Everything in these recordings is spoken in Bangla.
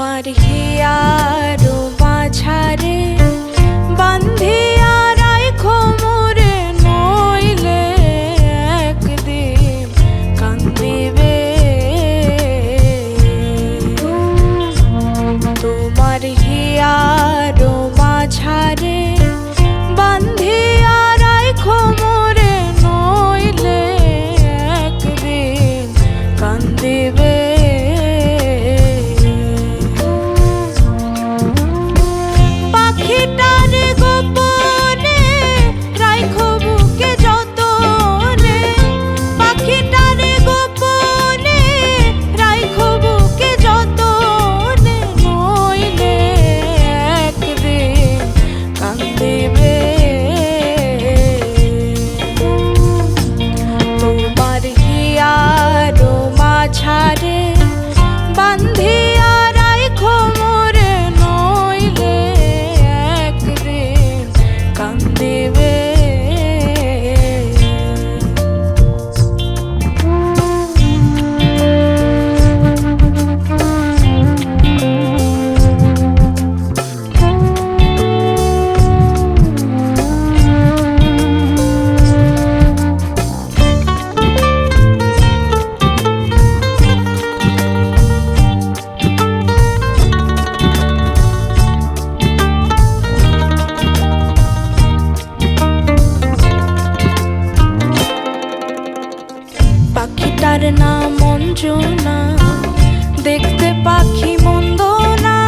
তোমার হিয়ার মাঝারে বান্ধিয়া রাইখো মোরে, নইলে একদিন কান্দিবে। তোমার হিয়ার মাঝারে বান্ধিয়া রাইখো মোরে, নইলে একদিন কান্দিবে। পাখিটার নাম অঞ্জনা, দেখতে পাখি মন্দ না,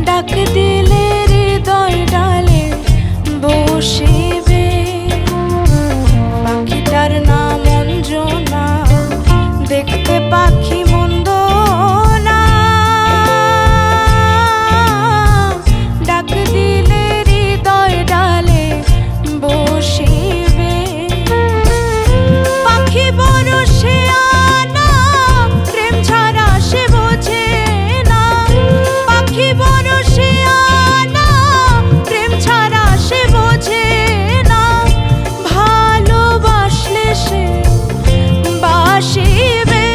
ডাক দিলে হৃদয় ডালে বসিবে। পাখিটার নাম অঞ্জনা, দেখতে পাখি মন্দ না, ডাক দিলে হৃদয় ডালে বসিবে। পাখি বড় শেয়ানা, প্রেম ছাড়া সে বোঝে না। পাখি বড় শেয়ানা, প্রেম ছাড়া সে বোঝে না। ভালোবাসলে সে বাসিবে।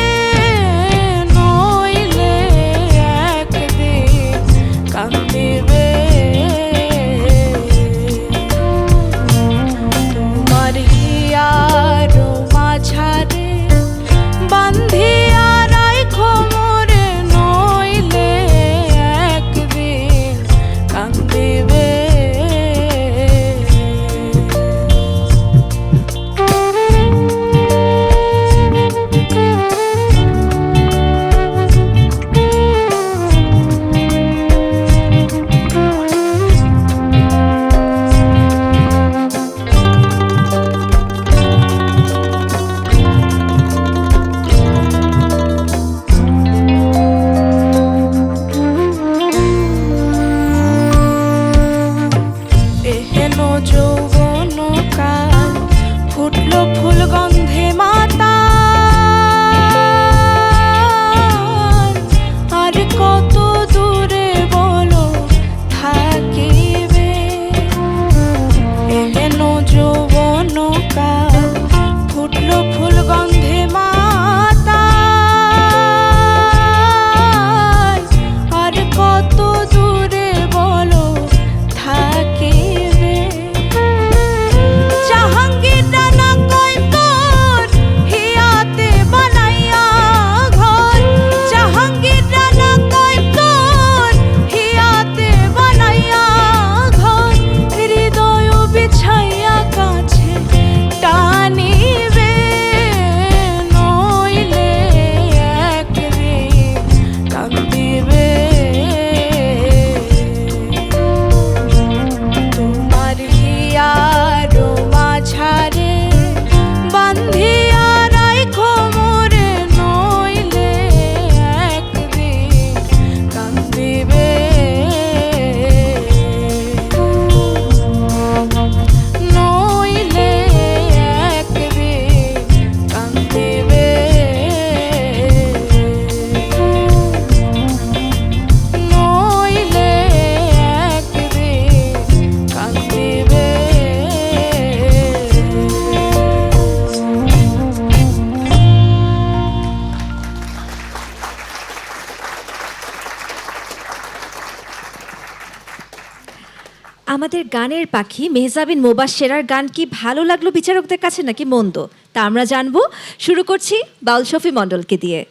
আমাদের গানের পাখি মেহজাবিন মোবাশ্বেরার গান কি ভালো লাগলো বিচারকদের কাছে নাকি মন্দ, তা আমরা জানবো। শুরু করছি বাউল শফি মণ্ডলকে দিয়ে।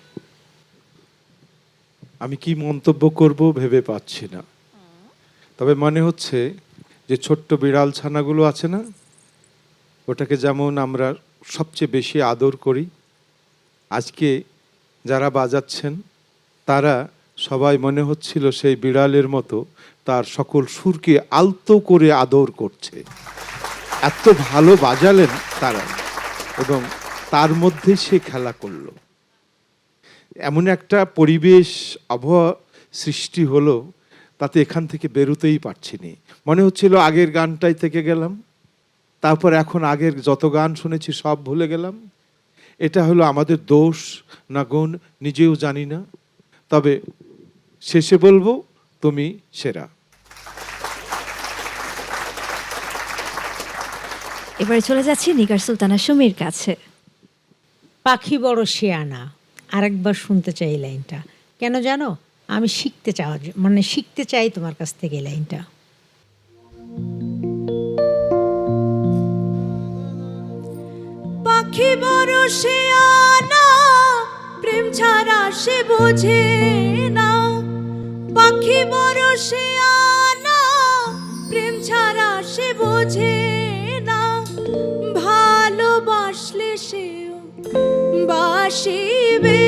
আমি কি মন্তব্য করব ভেবে পাচ্ছি না, তবে মনে হচ্ছে যে ছোট্ট বিড়াল ছানাগুলো আছে না, ওটাকে যেমন আমরা সবচেয়ে বেশি আদর করি, আজকে যারা বাজাচ্ছেন তারা সবাই মনে হচ্ছিল সেই বিড়ালের মতো তার সকল সুরকে আলতো করে আদর করছে। এত ভালো বাজালেন তারা, এবং তার মধ্যে সে খেলা করলো। এমন একটা পরিবেশ আবহাওয়া সৃষ্টি হলো, তাতে এখান থেকে বেরোতেই পারছি নি। মনে হচ্ছিল আগের গানটাই থেকে গেলাম, তারপর এখন আগের যত গান শুনেছি সব ভুলে গেলাম। এটা হলো আমাদের দোষ না গুণ নিজেও জানি না, তবে শেষে বলবো তুমি সেরা। এবারে চলে যাচ্ছি নিগার সুলতানা সুমির কাছে। পাখি বড় শেয়ানা, আরেকবার শুনতে চাই লাইনটা। কেন জানো? আমি শিখতে চাই তোমার কাছ থেকে এই লাইনটা। পাখি বড় শেয়ানা, প্রেম ছাড়া সে বোঝে না। পাখি বড় শেয়ানা, প্রেম ছাড়া সে বোঝে না। ভালোবাসলে সেও বাসিবে,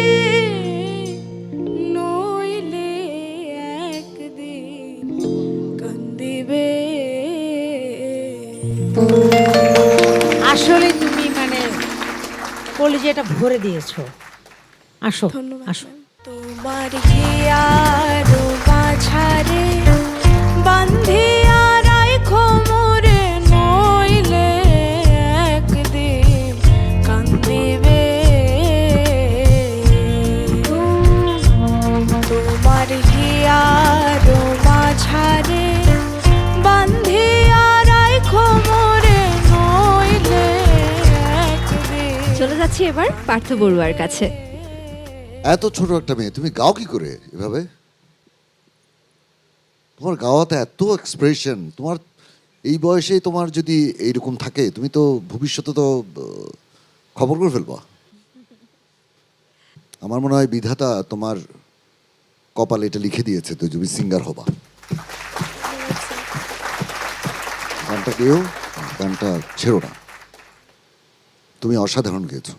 নইলে একদিন কান্দিবে। আসলে তুমি কলিজাটা ভরে দিয়েছো। আসো আসো। তোমার হিয়ার মাঝারে বান্ধিয়া রাখো মোরে, নইলে একদিন কান্দিবে। তোমার হিয়ার মাঝারে বান্ধিয়া রাখো মোরে, নইলে একদিন। চলে যাচ্ছি এবার পার্থ বড়ুয়ার কাছে। এত ছোট একটা মেয়ে, তুমি গাও কি করে এভাবে? তোমার গাওয়াতে এত এক্সপ্রেশন, তোমার এই বয়সে তোমার যদি এইরকম থাকে, তুমি তো ভবিষ্যতে তো খবর করে ফেলবা। আমার মনে হয় বিধাতা তোমার কপালে এটা লিখে দিয়েছে, তো তুমি সিঙ্গার হবা। গানটা গেও, গানটা ছেড়ো না। তুমি অসাধারণ গেয়েছো,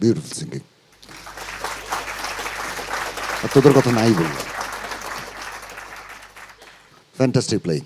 বিউটিফুল সিঙ্গিং। আর তোদের কথা নাই বললাম, ফ্যান্টাস্টিক প্লেইং।